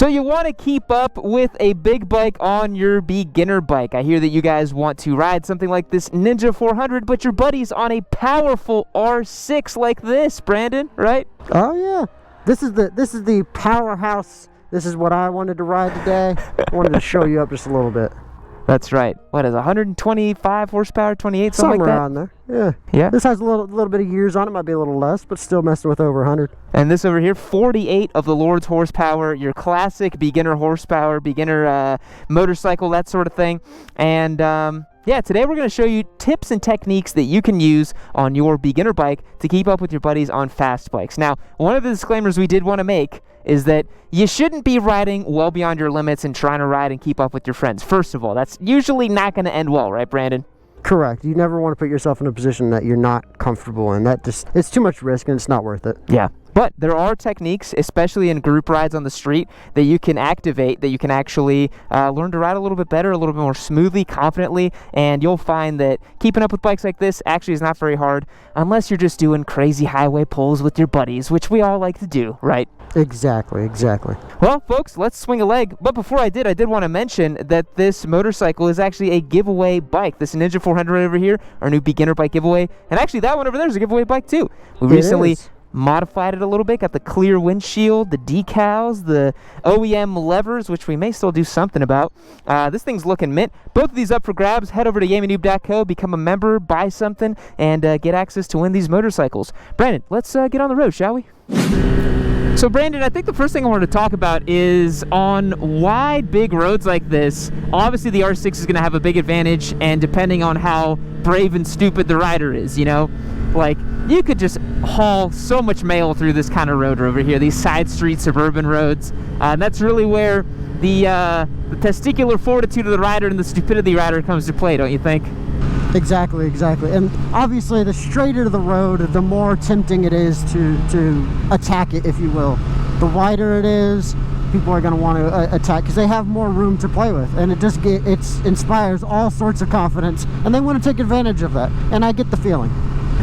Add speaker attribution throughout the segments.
Speaker 1: So you want to keep up with a big bike on your beginner bike. I hear that you guys want to ride something like this Ninja 400, but your buddy's on a powerful R6 like this, Brandon, right?
Speaker 2: Oh yeah, this is the powerhouse. This is what I wanted to ride today. I wanted to show you up just a little bit.
Speaker 1: That's right. What is 125 horsepower, 28, something like that?
Speaker 2: Around there. Yeah.
Speaker 1: Yeah.
Speaker 2: This has a little bit of years on it. Might be a little less, but still messing with over 100.
Speaker 1: And this over here, 48 of the Lord's horsepower, your classic beginner horsepower, beginner motorcycle, that sort of thing. And yeah, today we're going to show you tips and techniques that you can use on your beginner bike to keep up with your buddies on fast bikes. Now, one of the disclaimers we did want to make is that you shouldn't be riding well beyond your limits and trying to ride and keep up with your friends. First of all, that's usually not going to end well, right, Brandon?
Speaker 2: Correct. You never want to put yourself in a position that you're not comfortable in. It's too much risk and it's not worth it.
Speaker 1: Yeah. But there are techniques, especially in group rides on the street, that you can activate, that you can actually learn to ride a little bit better, a little bit more smoothly, confidently, and you'll find that keeping up with bikes like this actually is not very hard unless you're just doing crazy highway pulls with your buddies, which we all like to do, right?
Speaker 2: Exactly.
Speaker 1: Well, folks, let's swing a leg. But before I did want to mention that this motorcycle is actually a giveaway bike. This Ninja 400 over here, our new beginner bike giveaway. And actually, that one over there is a giveaway bike, too. We recently modified it a little bit, got the clear windshield, the decals, the OEM levers, which we may still do something about. This thing's looking mint. Both of these up for grabs. Head over to yamanoob.co, become a member, buy something, and get access to win these motorcycles. Brandon, let's get on the road, shall we? So Brandon, I think the first thing I wanted to talk about is on wide, big roads like this. Obviously the R6 is going to have a big advantage, and depending on how brave and stupid the rider is, you know? Like, you could just haul so much mail through this kind of road over here, these side street suburban roads. And that's really where the testicular fortitude of the rider and the stupidity of the rider comes to play, don't you think?
Speaker 2: Exactly. And obviously, the straighter the road, the more tempting it is to attack it, if you will. The wider it is, people are going to want to attack because they have more room to play with, and it inspires all sorts of confidence, and they want to take advantage of that. And I get the feeling.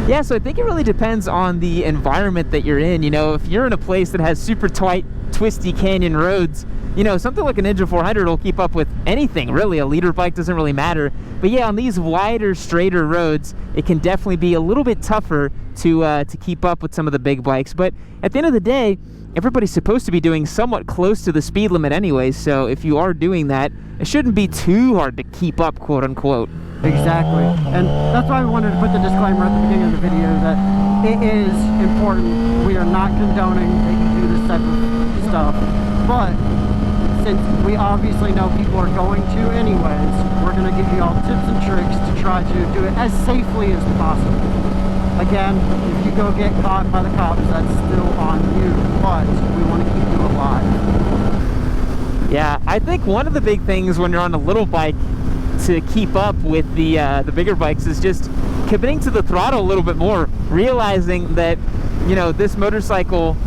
Speaker 1: Yeah, so I think it really depends on the environment that you're in. You know, if you're in a place that has super tight, twisty canyon roads, you know, something like a Ninja 400 will keep up with anything, really. A leader bike doesn't really matter. But yeah, on these wider, straighter roads, it can definitely be a little bit tougher to keep up with some of the big bikes. But at the end of the day, everybody's supposed to be doing somewhat close to the speed limit anyways, so if you are doing that, it shouldn't be too hard to keep up, quote unquote.
Speaker 2: Exactly, and that's why we wanted to put the disclaimer at the beginning of the video that it is important. We are not condoning that you do this type of stuff, but since we obviously know people are going to anyways, we're going to give you all tips and tricks to try to do it as safely as possible. Again, if you go get caught by the cops, that's still on you, but we want to keep you alive.
Speaker 1: Yeah, I think one of the big things when you're on a little bike to keep up with the bigger bikes is just committing to the throttle a little bit more, realizing that, you know, this motorcycle,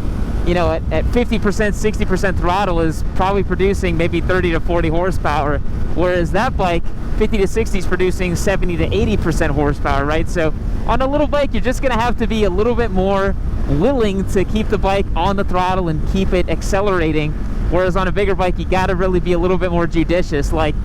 Speaker 1: you know, at 50%, 60% throttle is probably producing maybe 30 to 40 horsepower, whereas that bike, 50 to 60 is producing 70 to 80% horsepower, right? So on a little bike, you're just going to have to be a little bit more willing to keep the bike on the throttle and keep it accelerating, whereas on a bigger bike, you got to really be a little bit more judicious. Like,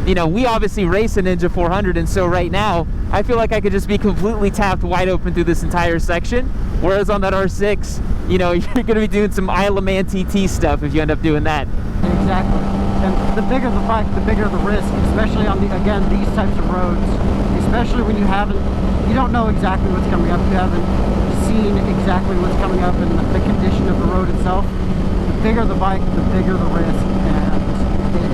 Speaker 1: you know, we obviously race a Ninja 400, and so right now, I feel like I could just be completely tapped wide open through this entire section, whereas on that R6, you know, you're going to be doing some Isle of Man TT stuff if you end up doing that.
Speaker 2: Exactly. And the bigger the bike, the bigger the risk, especially on, again, these types of roads, especially when you don't know exactly what's coming up, you haven't seen exactly what's coming up and the condition of the road itself. The bigger the bike, the bigger the risk, and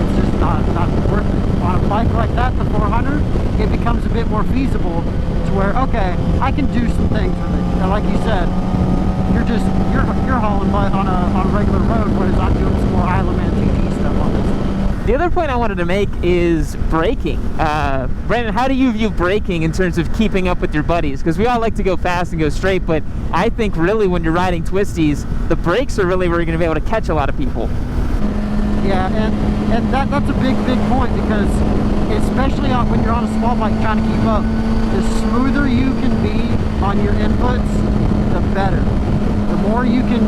Speaker 2: it's just not worth it. On a bike like that, the 400, it becomes a bit more feasible to where, okay, I can do some things with it. And like you said, you're hauling butt on a regular road, whereas I'm doing some more Isle of Man TT stuff on this.
Speaker 1: The other point I wanted to make is braking. Brandon, how do you view braking in terms of keeping up with your buddies? Because we all like to go fast and go straight, but I think really when you're riding twisties, the brakes are really where you're going to be able to catch a lot of people.
Speaker 2: Yeah, and that's a big point, because especially when you're on a small bike trying to keep up, the smoother you can be on your inputs, the better. The more you can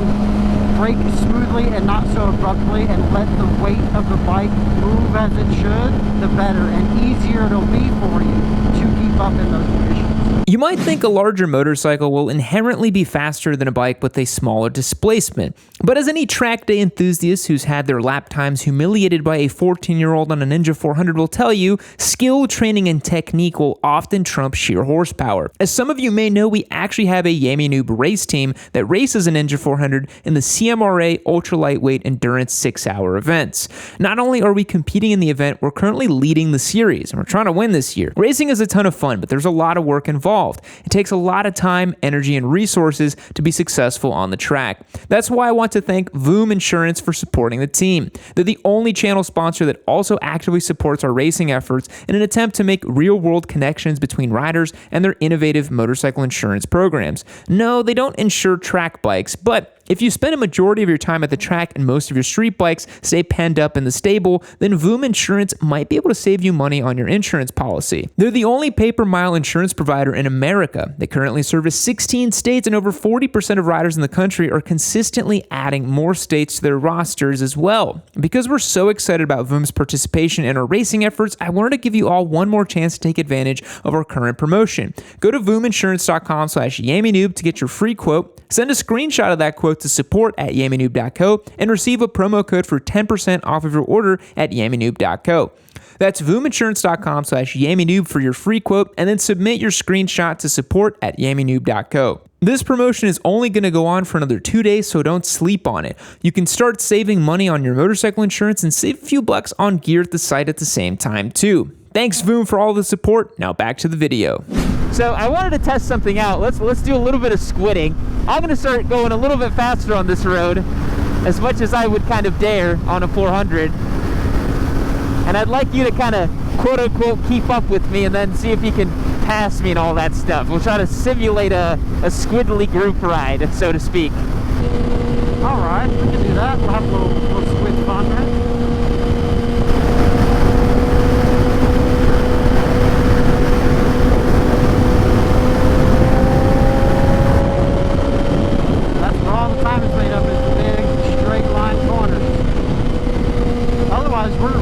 Speaker 2: brake smoothly and not so abruptly and let the weight of the bike move as it should, the better and easier it'll be for you to keep up in those conditions.
Speaker 3: You might think a larger motorcycle will inherently be faster than a bike with a smaller displacement, but as any track day enthusiast who's had their lap times humiliated by a 14-year-old on a Ninja 400 will tell you, skill, training, and technique will often trump sheer horsepower. As some of you may know, we actually have a Yami Noob race team that races a Ninja 400 in the CMRA Ultra Lightweight Endurance 6-hour events. Not only are we competing in the event, we're currently leading the series, and we're trying to win this year. Racing is a ton of fun, but there's a lot of work involved. It takes a lot of time, energy, and resources to be successful on the track. That's why I want to thank Voom Insurance for supporting the team. They're the only channel sponsor that also actively supports our racing efforts in an attempt to make real-world connections between riders and their innovative motorcycle insurance programs. No, they don't insure track bikes, but if you spend a majority of your time at the track and most of your street bikes stay penned up in the stable, then Voom Insurance might be able to save you money on your insurance policy. They're the only pay-per-mile insurance provider in America. They currently service 16 states, and over 40% of riders in the country are consistently adding more states to their rosters as well. Because we're so excited about Voom's participation in our racing efforts, I wanted to give you all one more chance to take advantage of our current promotion. Go to VoomInsurance.com/YamiNoob to get your free quote. Send a screenshot of that quote to support@yaminoob.co and receive a promo code for 10% off of your order at yaminoob.co. That's VoomInsurance.com/YamiNoob for your free quote, and then submit your screenshot to support@yaminoob.co. This promotion is only going to go on for another 2 days, so don't sleep on it. You can start saving money on your motorcycle insurance and save a few bucks on gear at the site at the same time too. Thanks Voom for all the support. Now back to the video.
Speaker 1: So I wanted to test something out. Let's do a little bit of squidding. I'm going to start going a little bit faster on this road, as much as I would kind of dare on a 400. And I'd like you to kind of quote-unquote keep up with me and then see if you can pass me and all that stuff. We'll try to simulate a squiddly group ride, so to speak.
Speaker 2: All right, we can do that. We'll have a little squid fun, right? We're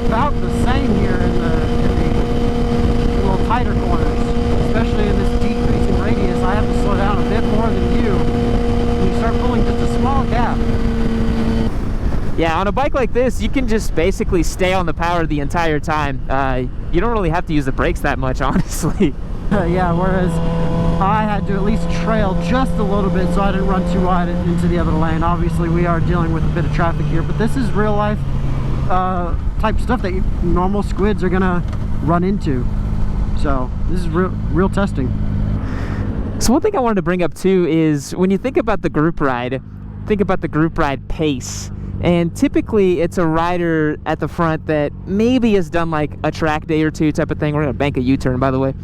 Speaker 2: about the same here in the little tighter corners, especially in this decreasing radius. I have to slow down a bit more than you. You start pulling just a small gap.
Speaker 1: Yeah, on a bike like this, you can just basically stay on the power the entire time. You don't really have to use the brakes that much, honestly.
Speaker 2: Yeah, whereas I had to at least trail just a little bit so I didn't run too wide into the other lane. Obviously, we are dealing with a bit of traffic here, but this is real life type stuff that normal squids are gonna run into. So this is real testing.
Speaker 1: So one thing I wanted to bring up too is when you think about the group ride, think about the group ride pace. And typically it's a rider at the front that maybe has done like a track day or two type of thing. We're gonna bank a U-turn, by the way.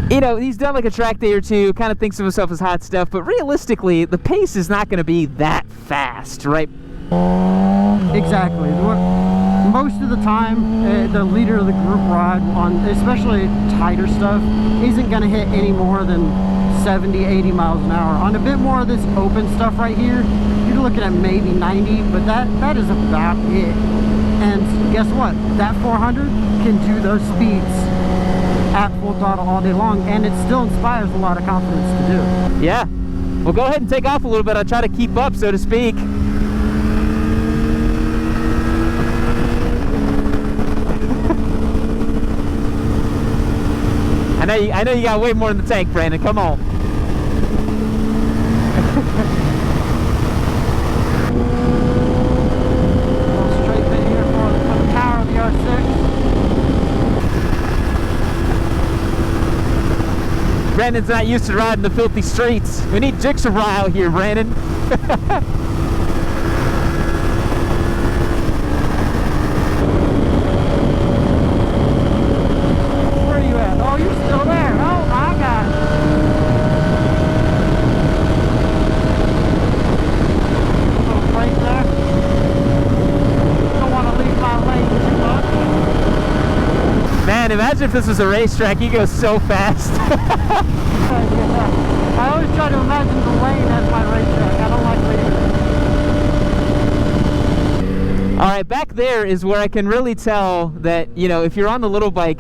Speaker 1: You know, he's done like a track day or two, kind of thinks of himself as hot stuff, but realistically the pace is not gonna be that fast, right?
Speaker 2: Exactly. Most of the time, the leader of the group ride, on especially tighter stuff, isn't going to hit any more than 70, 80 miles an hour. On a bit more of this open stuff right here, you're looking at maybe 90, but that is about it. And guess what? That 400 can do those speeds at full throttle all day long, and it still inspires a lot of confidence to do.
Speaker 1: Yeah. Well, go ahead and take off a little bit. I'll try to keep up, so to speak. I know you got way more in the tank, Brandon. Come on.
Speaker 2: Straight bit here for the power of the R6.
Speaker 1: Brandon's not used to riding the filthy streets. We need jigsaw out here, Brandon. Imagine if this was a racetrack, you go so fast.
Speaker 2: I always try to imagine the lane as my racetrack. I don't like favorite.
Speaker 1: All right, back there is where I can really tell that, you know, if you're on the little bike,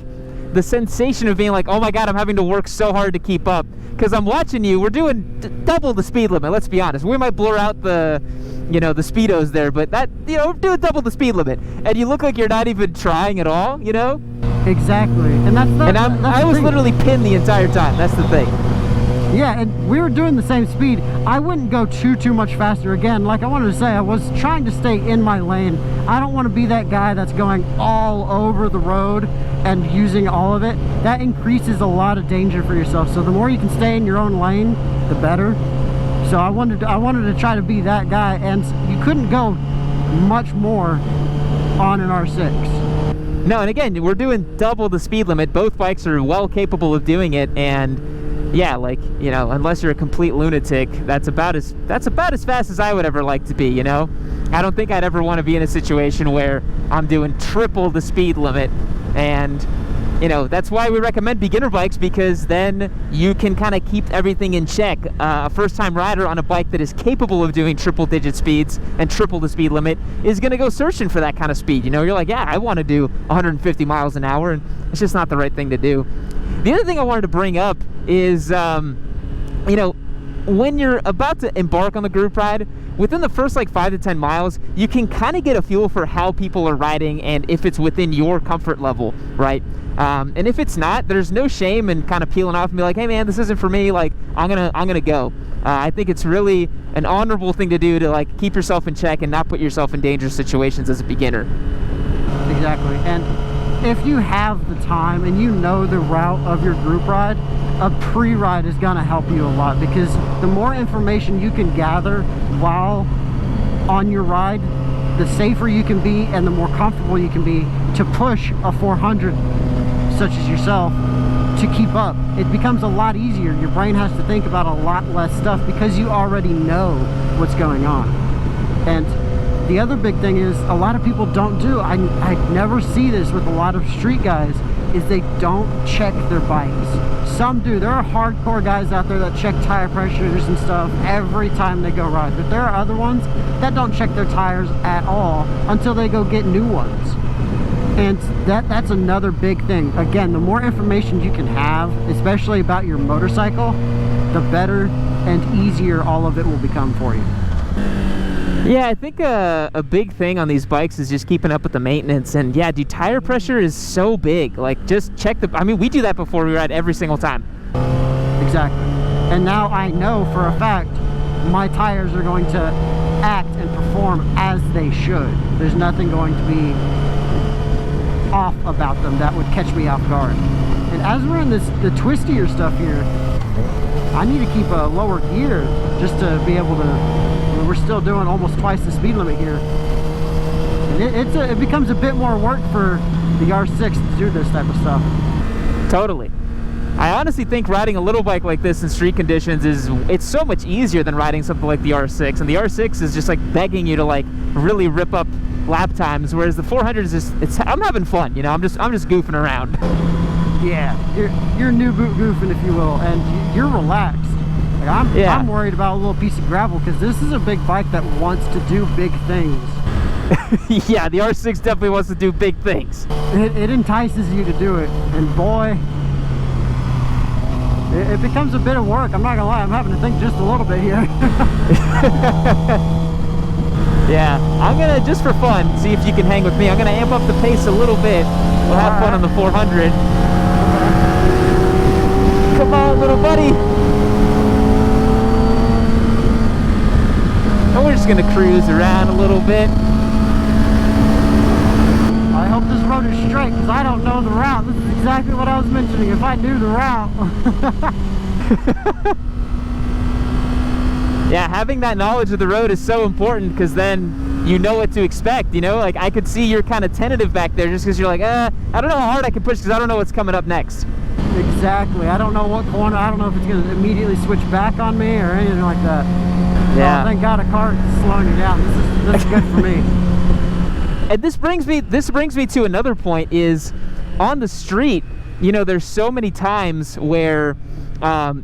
Speaker 1: the sensation of being like, oh my God, I'm having to work so hard to keep up. Because I'm watching you, we're doing double the speed limit, let's be honest. We might blur out the, you know, the speedos there, but that, you know, we're doing double the speed limit. And you look like you're not even trying at all, you know?
Speaker 2: Exactly. And
Speaker 1: I was literally pinned the entire time, that's the thing.
Speaker 2: Yeah, and we were doing the same speed. I wouldn't go too much faster. Again, like I wanted to say, I was trying to stay in my lane. I don't want to be that guy that's going all over the road and using all of it. That increases a lot of danger for yourself. So the more you can stay in your own lane, the better. So I wanted to try to be that guy, and you couldn't go much more on an R6.
Speaker 1: No, and again, we're doing double the speed limit. Both bikes are well capable of doing it, and yeah, like, you know, unless you're a complete lunatic, that's about as fast as I would ever like to be, you know? I don't think I'd ever want to be in a situation where I'm doing triple the speed limit. And, you know, that's why we recommend beginner bikes, because then you can kind of keep everything in check. A first-time rider on a bike that is capable of doing triple-digit speeds and triple the speed limit is going to go searching for that kind of speed. You know, you're like, yeah, I want to do 150 miles an hour, and it's just not the right thing to do. The other thing I wanted to bring up is, you know, when you're about to embark on the group ride, within the first like 5 to 10 miles, you can kind of get a feel for how people are riding and if it's within your comfort level, right? And if it's not, there's no shame in kind of peeling off and be like, hey man, this isn't for me, like I'm gonna go. I think it's really an honorable thing to do to like keep yourself in check and not put yourself in dangerous situations as a beginner.
Speaker 2: Exactly. And if you have the time and you know the route of your group ride, a pre-ride is going to help you a lot, because the more information you can gather while on your ride, the safer you can be and the more comfortable you can be to push a 400 such as yourself to keep up. It becomes a lot easier. Your brain has to think about a lot less stuff because you already know what's going on. And the other big thing is a lot of people don't do, I never see this with a lot of street guys, is they don't check their bikes. Some do. There are hardcore guys out there that check tire pressures and stuff every time they go ride, but there are other ones that don't check their tires at all until they go get new ones. And that's another big thing. Again, the more information you can have, especially about your motorcycle, the better and easier all of it will become for you.
Speaker 1: Yeah, I think a big thing on these bikes is just keeping up with the maintenance. And yeah, dude, tire pressure is so big. Like, just check I mean, we do that before we ride every single time.
Speaker 2: Exactly. And now I know for a fact my tires are going to act and perform as they should. There's nothing going to be off about them that would catch me off guard. And as we're in the twistier stuff here, I need to keep a lower gear just to be able to. We're still doing almost twice the speed limit here. And it becomes a bit more work for the R6 to do this type of stuff.
Speaker 1: Totally. I honestly think riding a little bike like this in street conditions it's so much easier than riding something like the R6. And the R6 is just like begging you to like really rip up lap times, whereas the 400 is just, I'm having fun, you know, I'm just goofing around.
Speaker 2: Yeah, you're new boot goofing, if you will, and you're relaxed. Like I'm worried about a little piece of gravel because this is a big bike that wants to do big things.
Speaker 1: Yeah, the R6 definitely wants to do big things.
Speaker 2: It entices you to do it, and boy, it becomes a bit of work. I'm not gonna lie, I'm having to think just a little bit here.
Speaker 1: Yeah, I'm gonna, just for fun, see if you can hang with me. I'm gonna amp up the pace a little bit. We'll have fun on the 400. Come on, little buddy. And we're just gonna cruise around a little bit.
Speaker 2: I hope this road is straight because I don't know the route. This is exactly what I was mentioning. If I knew the route.
Speaker 1: Yeah, having that knowledge of the road is so important because then you know what to expect, you know? Like, I could see you're kind of tentative back there just because you're like, I don't know how hard I can push because I don't know what's coming up next.
Speaker 2: Exactly. I don't know what corner. I don't know if it's going to immediately switch back on me or anything like that.
Speaker 1: Yeah.
Speaker 2: Oh, thank God a car is slowing you down. This is good for me.
Speaker 1: And this brings me to another point is on the street, you know, there's so many times where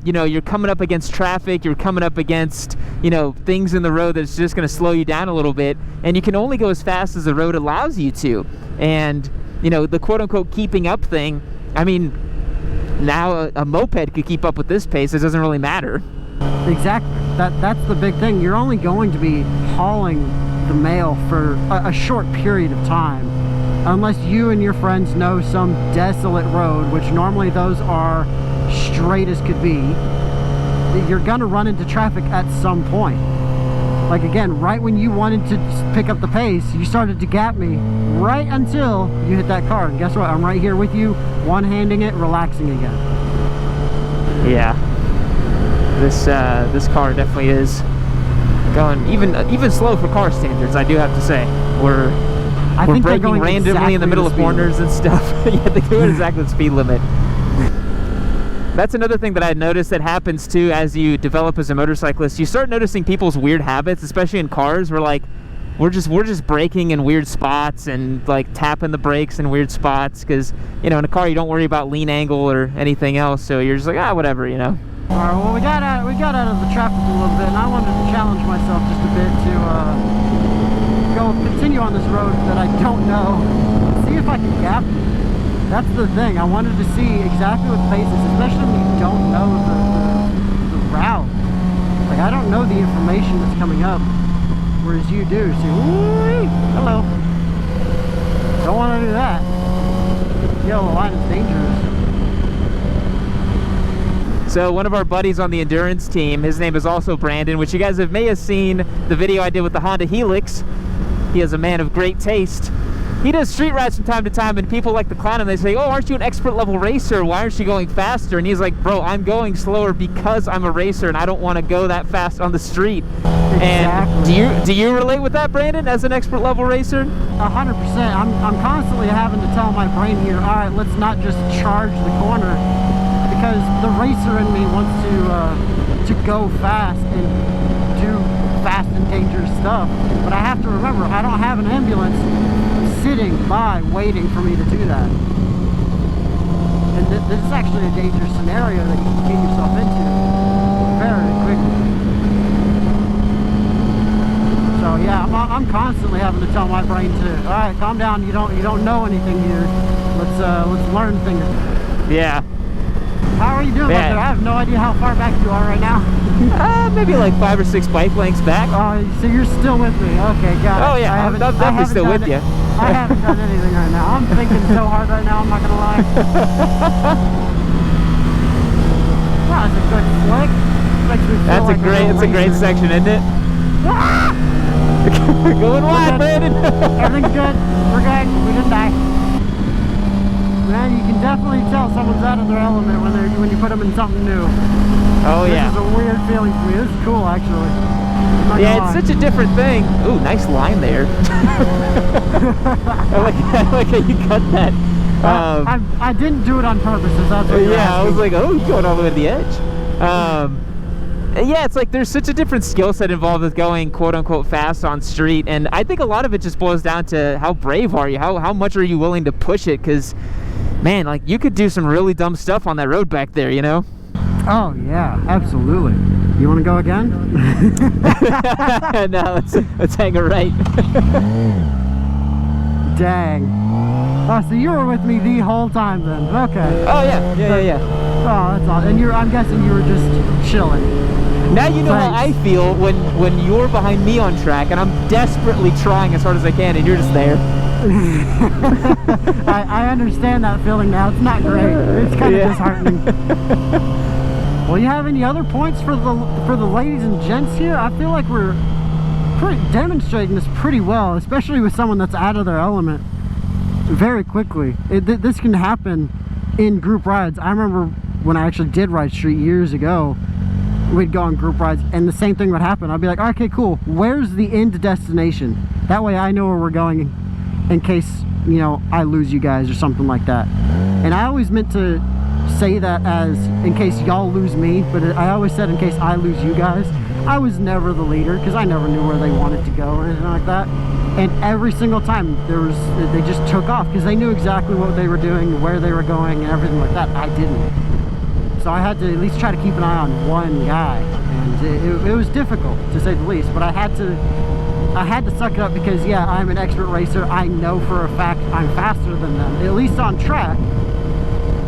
Speaker 1: you know, you're coming up against traffic, you're coming up against, you know, things in the road that's just going to slow you down a little bit, and you can only go as fast as the road allows you to. And, you know, the quote-unquote keeping up thing, I mean, now a moped could keep up with this pace. It doesn't really matter.
Speaker 2: Exactly. That's the big thing. You're only going to be hauling the mail for a short period of time, unless you and your friends know some desolate road, which normally those are straight as could be. You're gonna run into traffic at some point. Like, again, right when you wanted to pick up the pace, you started to gap me right until you hit that car. And guess what? I'm right here with you, one-handing it, relaxing again.
Speaker 1: Yeah. This car definitely is going even slow for car standards, I do have to say. We're braking randomly in the middle of corners and stuff. Yeah, they're doing exactly the speed limit. That's another thing that I noticed that happens too as you develop as a motorcyclist. You start noticing people's weird habits, especially in cars. We're just braking in weird spots and like tapping the brakes in weird spots because, you know, in a car you don't worry about lean angle or anything else, so you're just like, whatever, you know.
Speaker 2: All right, well, we got out of the traffic a little bit, and I wanted to challenge myself just a bit to continue on this road that I don't know, see if I can gap it. That's the thing. I wanted to see exactly what the pace is, especially when you don't know the route. Like, I don't know the information that's coming up, whereas you do. See, ooh, hello. Don't want to do that. Yellow line is dangerous.
Speaker 1: So one of our buddies on the endurance team, his name is also Brandon, which you guys may have seen the video I did with the Honda Helix. He is a man of great taste. He does street rides from time to time, and people like to clown him. They say, oh, aren't you an expert level racer? Why aren't you going faster? And he's like, bro, I'm going slower because I'm a racer and I don't want to go that fast on the street.
Speaker 2: Exactly.
Speaker 1: And do you relate with that, Brandon, as an expert level racer?
Speaker 2: 100%. I'm constantly having to tell my brain here, all right, let's not just charge the corner, because the racer in me wants to go fast and do fast and dangerous stuff. But I have to remember, I don't have an ambulance sitting by waiting for me to do that. And this is actually a dangerous scenario that you can get yourself into very quickly. So yeah, I'm constantly having to tell my brain to, all right, calm down. You don't know anything here. Let's learn things.
Speaker 1: Yeah.
Speaker 2: How are you doing back there? I have no idea how far back you are right now.
Speaker 1: Maybe like 5 or 6 bike lengths back.
Speaker 2: Oh, so you're still with me? Okay, got it.
Speaker 1: Oh yeah, I'm definitely still with you.
Speaker 2: I haven't done anything right now. I'm thinking so hard right now, I'm not gonna lie. Wow, that's a good flick.
Speaker 1: It's a great section, isn't it? Going wide, Brandon.
Speaker 2: Everything's good. We're good. We didn't die. Man, you can definitely tell someone's out of their element when you put them in something new.
Speaker 1: Oh yeah.
Speaker 2: This is a weird feeling for me. This is cool, actually.
Speaker 1: Yeah, it's such a different thing. Ooh, nice line there. I like how you cut that.
Speaker 2: I didn't do it on purpose. That's what you're asking.
Speaker 1: I was like, oh, you're going all the way to the edge. Yeah, it's like there's such a different skill set involved with going quote-unquote fast on street, and I think a lot of it just boils down to how brave are you, how much are you willing to push it, because, man, like, you could do some really dumb stuff on that road back there, you know?
Speaker 2: Oh, yeah, absolutely. You want to go again?
Speaker 1: No, let's hang a right.
Speaker 2: Dang. Oh, so you were with me the whole time then. Okay.
Speaker 1: Oh, yeah.
Speaker 2: Oh, that's awesome. And I'm guessing you were just chilling.
Speaker 1: Now you know how I feel when you're behind me on track and I'm desperately trying as hard as I can and you're just there.
Speaker 2: I understand that feeling now. It's not great. It's kind of disheartening. Well, you have any other points for the ladies and gents here? I feel like we're demonstrating this pretty well, especially with someone that's out of their element very quickly. This can happen in group rides. I remember when I actually did ride street years ago, we'd go on group rides and the same thing would happen. I'd be like, okay, cool, where's the end destination? That way I know where we're going in case, you know, I lose you guys or something like that. And I always meant to say that as in case y'all lose me, but I always said in case I lose you guys. I was never the leader because I never knew where they wanted to go or anything like that. And every single time they just took off because they knew exactly what they were doing, where they were going, and everything like that. I didn't. So I had to at least try to keep an eye on one guy, and it was difficult to say the least. But I had to suck it up because, yeah, I'm an expert racer. I know for a fact I'm faster than them, at least on track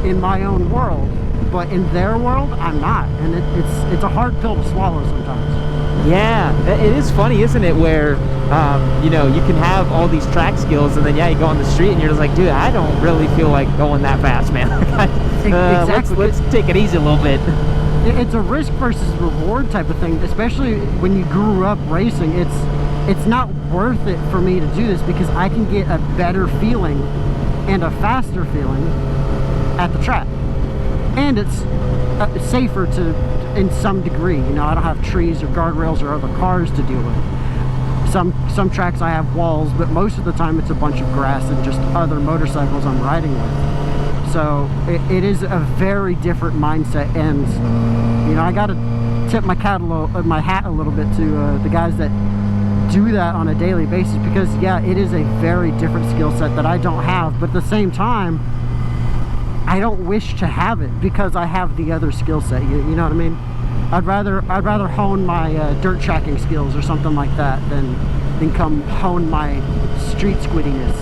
Speaker 2: in my own world. But in their world, I'm not, and it's a hard pill to swallow sometimes.
Speaker 1: Yeah, it is funny, isn't it, where you know, you can have all these track skills, and then yeah, you go on the street and you're just like, dude, I don't really feel like going that fast, man.
Speaker 2: Exactly.
Speaker 1: Let's take it easy a little bit.
Speaker 2: It's a risk versus reward type of thing, especially when you grew up racing. It's not worth it for me to do this because I can get a better feeling and a faster feeling at the track, and it's safer in some degree. You know, I don't have trees or guardrails or other cars to deal with. Some tracks I have walls, but most of the time it's a bunch of grass and just other motorcycles I'm riding with. So it is a very different mindset, and you know, I got to tip my hat a little bit to the guys that do that on a daily basis, because yeah, it is a very different skill set that I don't have, but at the same time I don't wish to have it because I have the other skill set. You know what I mean? I'd rather hone my dirt tracking skills or something like that than come hone my street squiddiness.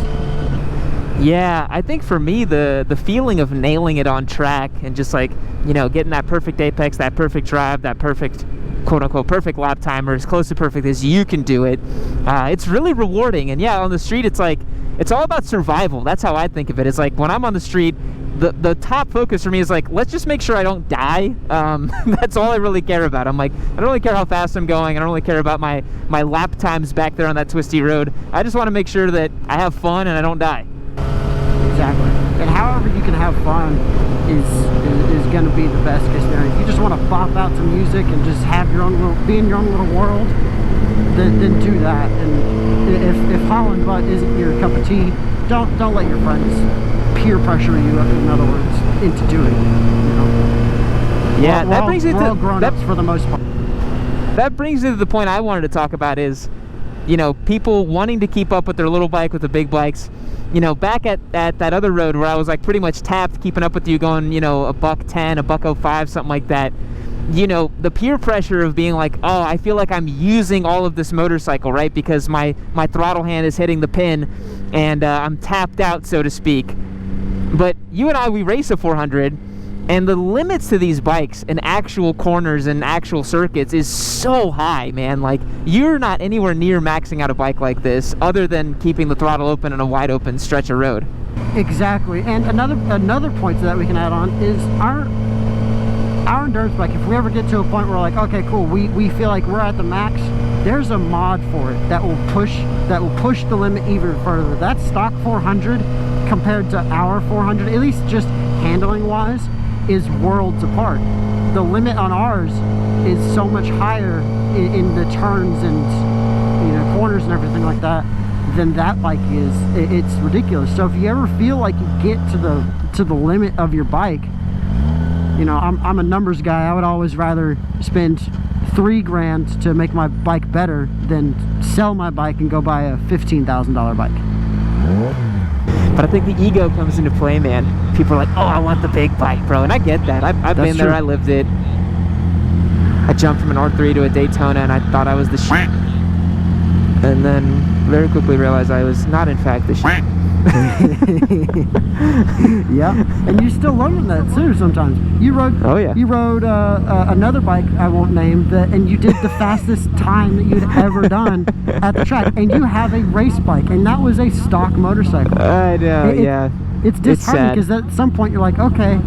Speaker 1: Yeah, I think for me, the feeling of nailing it on track and just like, you know, getting that perfect apex, that perfect drive, that perfect quote-unquote perfect lap timer, as close to perfect as you can do it, it's really rewarding. And yeah, on the street, it's like, it's all about survival. That's how I think of it. It's like when I'm on the street, the top focus for me is like, let's just make sure I don't die. That's all I really care about. I'm like, I don't really care how fast I'm going. I don't really care about my lap times back there on that twisty road. I just want to make sure that I have fun and I don't die.
Speaker 2: Exactly. And however you can have fun is going to be the best case scenario. If you just want to pop out to music and just have your own be in your own little world, then do that. And if Holland Butt isn't your cup of tea, don't let your friends peer pressure you, in other words, into doing it. You know?
Speaker 1: Yeah, that brings me to
Speaker 2: all grown-ups for the most part.
Speaker 1: That brings me to the point I wanted to talk about is, you know, people wanting to keep up with their little bike with the big bikes. You know, back at that other road where I was like pretty much tapped, keeping up with you, going, you know, $110, $105, something like that. You know, the peer pressure of being like, oh, I feel like I'm using all of this motorcycle, right? Because my throttle hand is hitting the pin and I'm tapped out, so to speak. But you and I, we race a 400, and the limits to these bikes in actual corners and actual circuits is so high, man. Like, you're not anywhere near maxing out a bike like this other than keeping the throttle open on a wide open stretch of road.
Speaker 2: Exactly. And another point to that we can add on is our endurance bike. If we ever get to a point where we're like, okay, cool, we feel like we're at the max, there's a mod for it that will push the limit even further. That stock 400 compared to our 400, at least just handling wise, is worlds apart. The limit on ours is so much higher in the turns and, you know, corners and everything like that than that bike is. It's ridiculous. So if you ever feel like you get to the limit of your bike, you know, I'm a numbers guy. I would always rather spend $3,000 to make my bike better than sell my bike and go buy a $15,000 bike.
Speaker 1: But I think the ego comes into play, man. People are like, oh, I want the big bike, bro. And I get that. I've been there. I lived it. I jumped from an R3 to a Daytona, and I thought I was the shit. And then very quickly realized I was not, in fact, the shit.
Speaker 2: Yeah, and you're still learning that too sometimes. You rode another bike I won't name, and you did the fastest time that you'd ever done at the track, and you have a race bike, and that was a stock motorcycle.
Speaker 1: I know. Yeah,
Speaker 2: it's disheartening because at some point you're like, okay,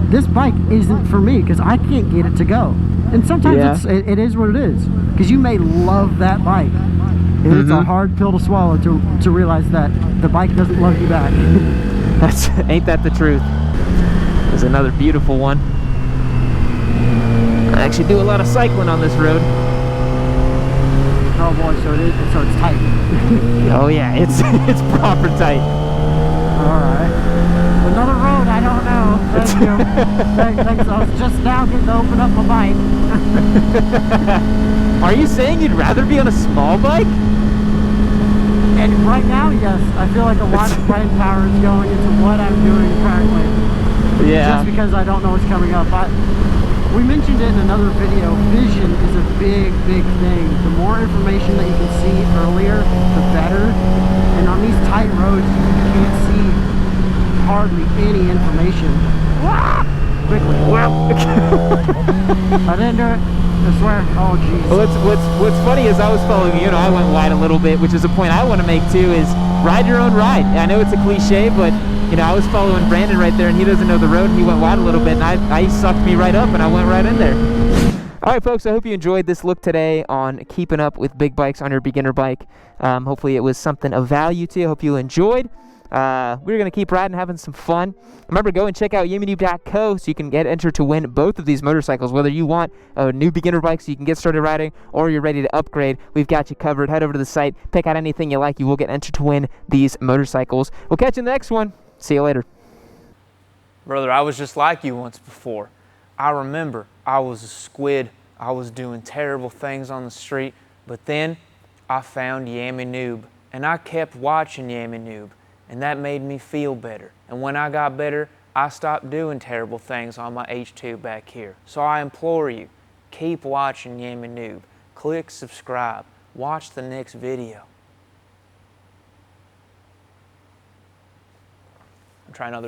Speaker 2: this bike isn't for me because I can't get it to go. And sometimes it is what it is, because you may love that bike. And it's a hard pill to swallow to realize that the bike doesn't love you back.
Speaker 1: Ain't that the truth? There's another beautiful one. I actually do a lot of cycling on this road.
Speaker 2: Oh boy, so it's tight.
Speaker 1: Oh yeah, it's proper tight.
Speaker 2: Alright. Another road, I don't know. Thank you. Thanks. I was just now getting to open up my bike.
Speaker 1: Are you saying you'd rather be on a small bike?
Speaker 2: And right now, yes, I feel like a lot of brain power is going into what I'm doing currently.
Speaker 1: Yeah.
Speaker 2: Just because I don't know what's coming up. We mentioned it in another video, vision is a big, big thing. The more information that you can see earlier, the better. And on these tight roads, you can't see hardly any information. Quickly. I didn't do it. I swear. Oh, jeez.
Speaker 1: Well, what's funny is I was following you, I went wide a little bit, which is a point I want to make too, is ride your own ride. I know it's a cliche, but I was following Brandon right there, and he doesn't know the road, and he went wide a little bit, and he sucked me right up, and I went right in there. All right, folks, I hope you enjoyed this look today on keeping up with big bikes on your beginner bike. Hopefully it was something of value to you. Hope you enjoyed. We're going to keep riding, having some fun. Remember, go and check out yamanoob.co so you can get entered to win both of these motorcycles. Whether you want a new beginner bike so you can get started riding, or you're ready to upgrade, we've got you covered. Head over to the site, pick out anything you like. You will get entered to win these motorcycles. We'll catch you in the next one. See you later.
Speaker 4: Brother, I was just like you once before. I remember I was a squid. I was doing terrible things on the street, but then I found Yamanoob, and I kept watching Yamanoob, and that made me feel better. And when I got better, I stopped doing terrible things on my H2 back here. So I implore you, keep watching Yamanoob. Click subscribe. Watch the next video. I'm trying another